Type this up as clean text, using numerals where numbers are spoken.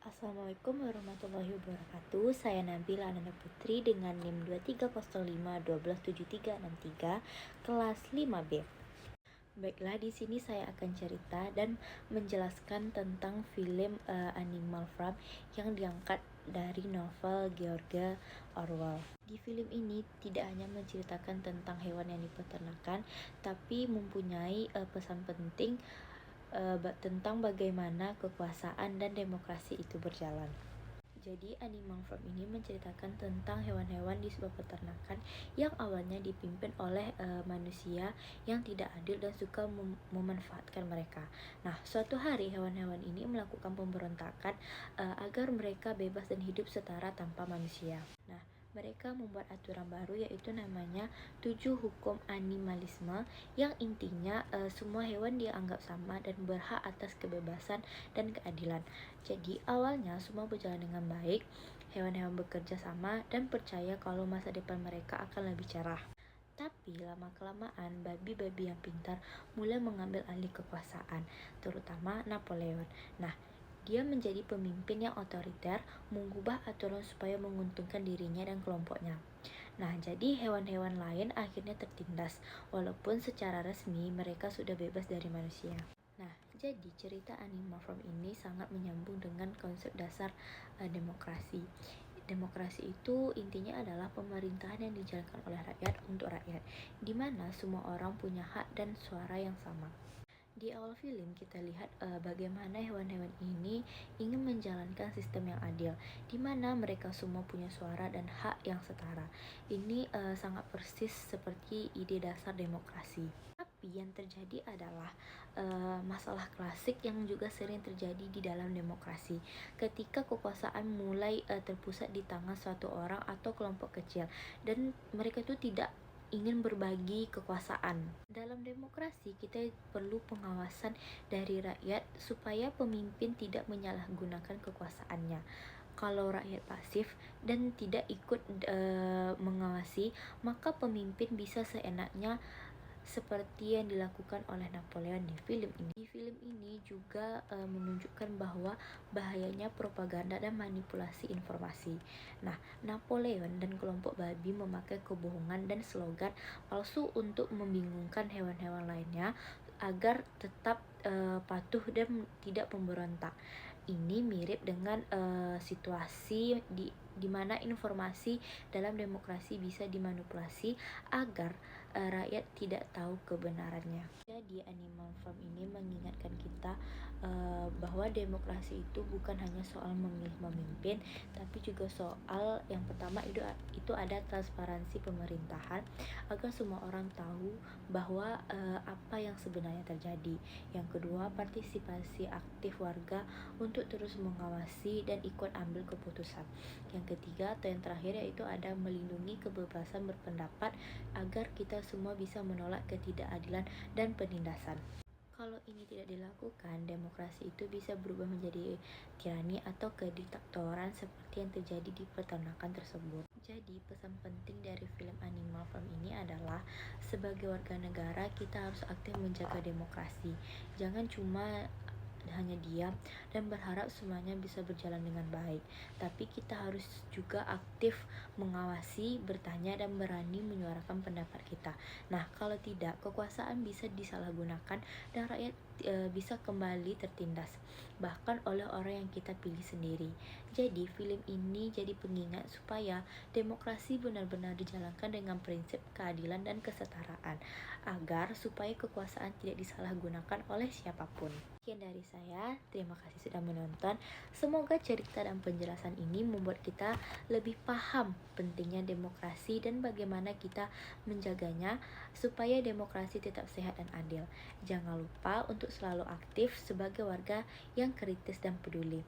Assalamualaikum warahmatullahi wabarakatuh. Saya Nabila Ananda Putri dengan NIM 2305 kelas 5B. Baiklah, di sini saya akan cerita dan menjelaskan tentang film Animal Farm yang diangkat dari novel George Orwell. Di film ini tidak hanya menceritakan tentang hewan yang dipeternakan, tapi mempunyai pesan penting tentang bagaimana kekuasaan dan demokrasi itu berjalan. Jadi Animal Farm ini menceritakan tentang hewan-hewan di sebuah peternakan yang awalnya dipimpin oleh manusia yang tidak adil dan suka memanfaatkan mereka. Nah, suatu hari hewan-hewan ini melakukan pemberontakan agar mereka bebas dan hidup setara tanpa manusia. Nah, mereka membuat aturan baru yaitu namanya 7 hukum animalisme yang intinya semua hewan dianggap sama dan berhak atas kebebasan dan keadilan. Jadi awalnya semua berjalan dengan baik, hewan-hewan bekerja sama dan percaya kalau masa depan mereka akan lebih cerah. Tapi lama-kelamaan babi-babi yang pintar mulai mengambil alih kekuasaan, terutama Napoleon. Nah, dia menjadi pemimpin yang otoriter, mengubah aturan supaya menguntungkan dirinya dan kelompoknya. Nah, jadi hewan-hewan lain akhirnya tertindas, walaupun secara resmi mereka sudah bebas dari manusia. Nah, jadi cerita Animal Farm ini sangat menyambung dengan konsep dasar demokrasi. Demokrasi itu intinya adalah pemerintahan yang dijalankan oleh rakyat untuk rakyat, di mana semua orang punya hak dan suara yang sama. Di awal film kita lihat bagaimana hewan-hewan ini ingin menjalankan sistem yang adil, di mana mereka semua punya suara dan hak yang setara. Ini sangat persis seperti ide dasar demokrasi. Tapi yang terjadi adalah masalah klasik yang juga sering terjadi di dalam demokrasi. Ketika kekuasaan mulai terpusat di tangan suatu orang atau kelompok kecil, dan mereka itu tidak ingin berbagi kekuasaan. Dalam demokrasi, kita perlu pengawasan dari rakyat supaya pemimpin tidak menyalahgunakan kekuasaannya. Kalau rakyat pasif dan tidak ikut mengawasi, maka pemimpin bisa seenaknya seperti yang dilakukan oleh Napoleon di film ini. Di film ini juga menunjukkan bahwa bahayanya propaganda dan manipulasi informasi. Nah, Napoleon dan kelompok babi memakai kebohongan dan slogan palsu untuk membingungkan hewan-hewan lainnya agar tetap patuh dan tidak pemberontak. Ini mirip dengan situasi di mana informasi dalam demokrasi bisa dimanipulasi agar rakyat tidak tahu kebenarannya. Jadi Animal Farm ini mengingatkan kita bahwa demokrasi itu bukan hanya soal memilih pemimpin, tapi juga soal yang pertama itu ada transparansi pemerintahan agar semua orang tahu bahwa apa yang sebenarnya terjadi. Yang kedua, partisipasi aktif warga untuk terus mengawasi dan ikut ambil keputusan. Yang ketiga atau yang terakhir yaitu ada melindungi kebebasan berpendapat agar kita semua bisa menolak ketidakadilan dan penindasan. Kalau ini tidak dilakukan, demokrasi itu bisa berubah menjadi tirani atau kediktatoran seperti yang terjadi di peternakan tersebut. Jadi, pesan penting dari film Animal Farm ini adalah sebagai warga negara kita harus aktif menjaga demokrasi. Jangan cuma hanya diam dan berharap semuanya bisa berjalan dengan baik, tapi kita harus juga aktif mengawasi, bertanya dan berani menyuarakan pendapat kita. Nah, kalau tidak, kekuasaan bisa disalahgunakan dan rakyat bisa kembali tertindas, bahkan oleh orang yang kita pilih sendiri. Jadi, film ini jadi pengingat supaya demokrasi benar-benar dijalankan dengan prinsip keadilan dan kesetaraan, agar supaya kekuasaan tidak disalahgunakan oleh siapapun. Sekian dari saya, terima kasih sudah menonton. Semoga cerita dan penjelasan ini membuat kita lebih paham pentingnya demokrasi dan bagaimana kita menjaganya supaya demokrasi tetap sehat dan adil. Jangan lupa untuk selalu aktif sebagai warga yang kritis dan peduli.